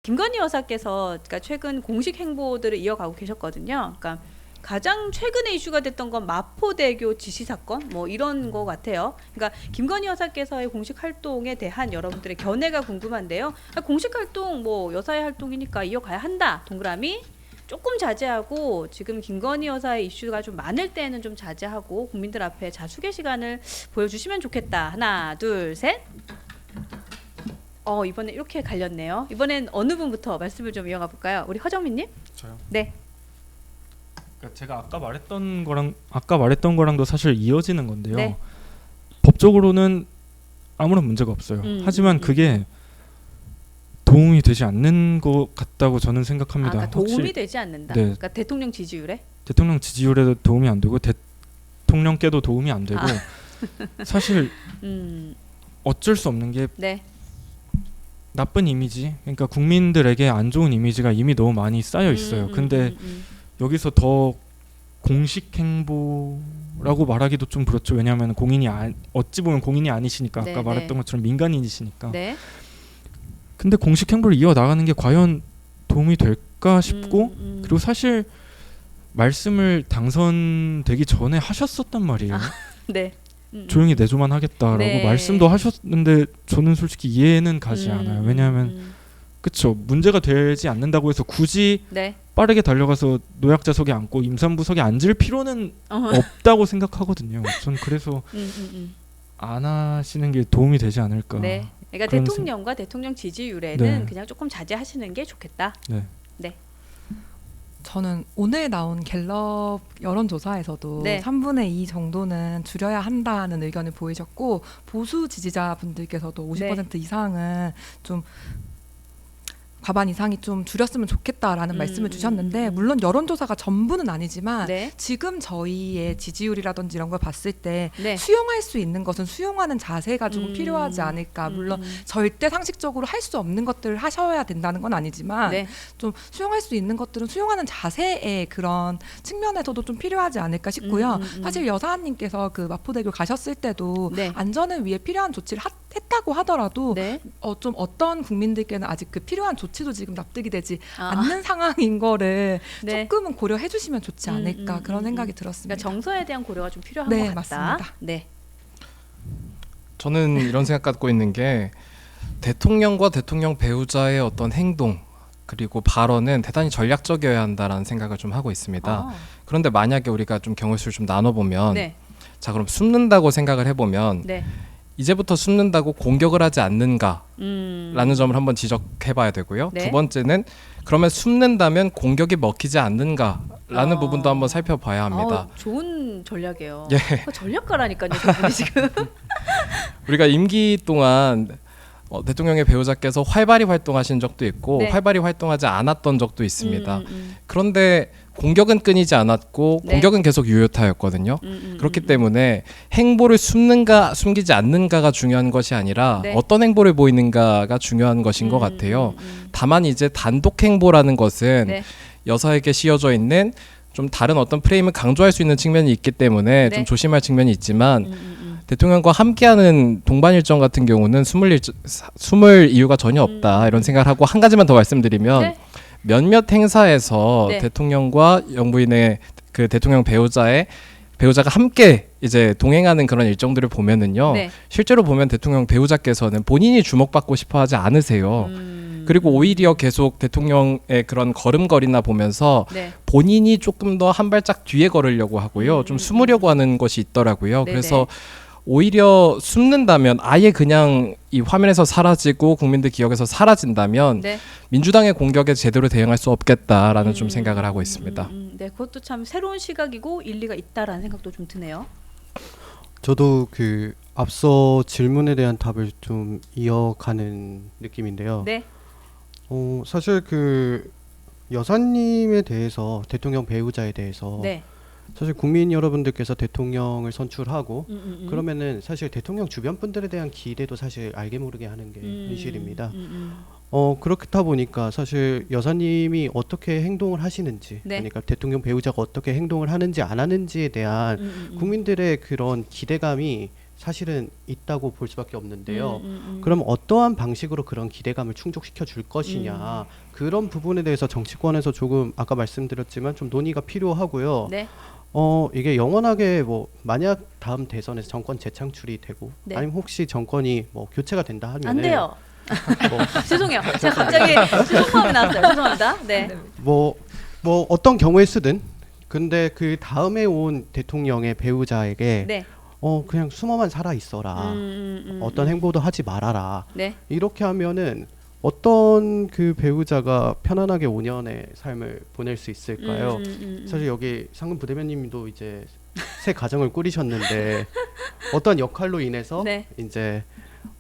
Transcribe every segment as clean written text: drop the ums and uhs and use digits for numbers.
김건희 여사께서 그러니까 최근 공식 행보들을 이어가고 계셨거든요. 그러니까 가장 최근에 이슈가 됐던 건 마포대교 지시 사건 뭐 이런 거 같아요. 그러니까 김건희 여사께서의 공식 활동에 대한 여러분들의 견해가 궁금한데요. 그러니까 공식 활동 뭐 여사의 활동이니까 이어가야 한다. 동그라미. 조금 자제하고 지금 김건희 여사의 이슈가 좀 많을 때는 좀 자제하고 국민들 앞에 자숙의 시간을 보여주시면 좋겠다. 하나, 둘, 셋. 이번에 이렇게 갈렸네요. 이번엔 어느 분부터 말씀을 좀 이어가 볼까요? 우리 허정민님? 저요? 네. 그러니까 제가 아까 말했던 거랑도 사실 이어지는 건데요. 네. 법적으로는 아무런 문제가 없어요. 하지만 그게 도움이 되지 않는 것 같다고 저는 생각합니다. 그러니까 도움이 되지 않는다. 네. 그러니까 대통령 지지율에? 대통령 지지율에도 도움이 안 되고 대통령께도 도움이 안 되고 사실 어쩔 수 없는 게 네. 나쁜 이미지, 그러니까 국민들에게 안 좋은 이미지가 이미 너무 많이 쌓여 있어요. 근데 여기서 더 공식 행보라고 말하기도 좀 그렇죠. 왜냐하면 어찌 보면 공인이 아니시니까 아까 네, 말했던 것처럼 민간인이시니까. 네. 근데 공식 행보를 이어나가는 게 과연 도움이 될까 싶고 그리고 사실 말씀을 당선되기 전에 하셨었단 말이에요. 네. 조용히 내조만 하겠다라고 네. 말씀도 하셨는데 저는 솔직히 이해는 가지 않아요. 왜냐하면 그쵸, 문제가 되지 않는다고 해서 굳이 네. 빠르게 달려가서 노약자석에 앉고 임산부석에 앉을 필요는 없다고 생각하거든요. 전 그래서 안 하시는 게 도움이 되지 않을까. 네. 그러니까 그런 대통령과 대통령 지지율에는 네. 그냥 조금 자제하시는 게 좋겠다. 네. 네. 저는 오늘 나온 갤럽 여론조사에서도 네. 3분의 2 정도는 줄여야 한다는 의견을 보이셨고 보수 지지자분들께서도 50% 이상은 좀 과반 이상이 좀 줄였으면 좋겠다라는 말씀을 주셨는데 물론 여론조사가 전부는 아니지만 네. 지금 저희의 지지율이라든지 이런 걸 봤을 때 네. 수용할 수 있는 것은 수용하는 자세가 조금 필요하지 않을까. 물론 절대 상식적으로 할 수 없는 것들을 하셔야 된다는 건 아니지만 네. 좀 수용할 수 있는 것들은 수용하는 자세의 그런 측면에서도 좀 필요하지 않을까 싶고요. 사실 여사님께서 그 마포대교 가셨을 때도 네. 안전을 위해 필요한 조치를 했다고 하더라도 네. 좀 어떤 국민들께는 아직 그 필요한 조치도 지금 납득이 되지 않는 상황인 거를 네. 조금은 고려해 주시면 좋지 않을까 그런 생각이 들었습니다. 그러니까 정서에 대한 고려가 좀 필요한 네, 것 같다. 맞습니다. 네. 저는 이런 생각 갖고 있는 게 대통령과 대통령 배우자의 어떤 행동 그리고 발언은 대단히 전략적이어야 한다라는 생각을 좀 하고 있습니다. 그런데 만약에 우리가 좀 경우수를 좀 나눠보면 네. 자 그럼 숨는다고 생각을 해보면 네. 이제부터 숨는다고 공격을 하지 않는가라는 점을 한번 지적해봐야 되고요. 네. 두 번째는 그러면 숨는다면 공격이 먹히지 않는가라는 부분도 한번 살펴봐야 합니다. 좋은 전략이에요. 예. 전략가라니까요, 저분이 지금. 우리가 임기 동안 대통령의 배우자께서 활발히 활동하신 적도 있고 네. 활발히 활동하지 않았던 적도 있습니다. 그런데 공격은 끊이지 않았고 네. 공격은 계속 유효타였거든요. 그렇기 때문에 행보를 숨기지 않는가가 중요한 것이 아니라 네. 어떤 행보를 보이는가가 중요한 것인 것 같아요. 다만 이제 단독 행보라는 것은 네. 여사에게 씌워져 있는 좀 다른 어떤 프레임을 강조할 수 있는 측면이 있기 때문에 네. 좀 조심할 측면이 있지만 대통령과 함께하는 동반 일정 같은 경우는 숨을 이유가 전혀 없다 이런 생각을 하고 한 가지만 더 말씀드리면 네. 몇몇 행사에서 네. 대통령과 영부인의 그 대통령 배우자가 함께 이제 동행하는 그런 일정들을 보면은요 네. 실제로 보면 대통령 배우자께서는 본인이 주목받고 싶어하지 않으세요. 그리고 오히려 계속 대통령의 그런 걸음걸이나 보면서 네. 본인이 조금 더 한 발짝 뒤에 걸으려고 하고요. 좀 숨으려고 하는 것이 있더라고요. 네네. 그래서 오히려 숨는다면 아예 그냥 이 화면에서 사라지고 국민들 기억에서 사라진다면 네. 민주당의 공격에 제대로 대응할 수 없겠다라는 좀 생각을 하고 있습니다. 네, 그것도 참 새로운 시각이고 일리가 있다라는 생각도 좀 드네요. 저도 그 앞서 질문에 대한 답을 좀 이어가는 느낌인데요. 네. 사실 그 여사님에 대해서 대통령 배우자에 대해서 네. 사실 국민 여러분들께서 대통령을 선출하고 그러면은 사실 대통령 주변 분들에 대한 기대도 사실 알게 모르게 하는 게 현실입니다. 그렇다 보니까 사실 여사님이 어떻게 행동을 하시는지, 네. 그러니까 대통령 배우자가 어떻게 행동을 하는지 안 하는지에 대한 국민들의 그런 기대감이 사실은 있다고 볼 수밖에 없는데요. 그럼 어떠한 방식으로 그런 기대감을 충족시켜 줄 것이냐 그런 부분에 대해서 정치권에서 조금 아까 말씀드렸지만 좀 논의가 필요하고요. 네. 이게 영원하게 뭐 만약 다음 대선에서 정권 재창출이 되고 네. 아니면 혹시 정권이 뭐 교체가 된다 하면 안 돼요. 뭐, 죄송해요. 제가 갑자기 속마음이 나왔어요. 죄송합니다. 네. 뭐 어떤 경우에 쓰든 근데 그 다음에 온 대통령의 배우자에게 네. 그냥 숨어만 살아 있어라. 어떤 행보도 하지 말아라. 네. 이렇게 하면은 어떤 그 배우자가 편안하게 5년의 삶을 보낼 수 있을까요? 사실 여기 상금 부대변님도 이제 새 가정을 꾸리셨는데 어떤 역할로 인해서 네. 이제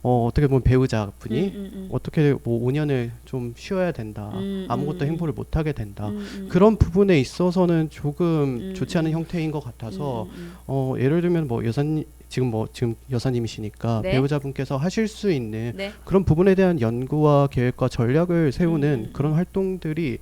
어떻게 보면 배우자분이 어떻게 뭐 5년을 좀 쉬어야 된다. 아무것도 행보를 못 하게 된다. 그런 부분에 있어서는 조금 좋지 않은 형태인 것 같아서 예를 들면 뭐 지금 여사님이시니까 네. 배우자분께서 하실 수 있는 네. 그런 부분에 대한 연구와 계획과 전략을 세우는 그런 활동들이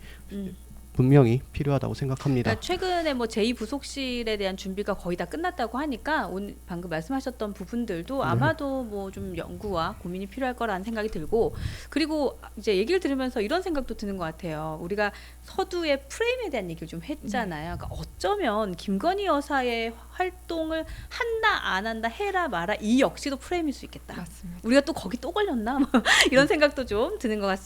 분명히 필요하다고 생각합니다. 그러니까 최근에 뭐 제2부속실에 대한 준비가 거의 다 끝났다고 하니까 오늘 방금 말씀하셨던 부분들도 아마도 뭐 좀 연구와 고민이 필요할 거라는 생각이 들고 그리고 이제 얘기를 들으면서 이런 생각도 드는 것 같아요. 우리가 서두의 프레임에 대한 얘기를 좀 했잖아요. 그러니까 어쩌면 김건희 여사의 활동을 한다 안 한다 해라 마라 이 역시도 프레임일 수 있겠다. 맞습니다. 우리가 또 거기 또 걸렸나 뭐 이런 생각도 좀 드는 것 같습니다.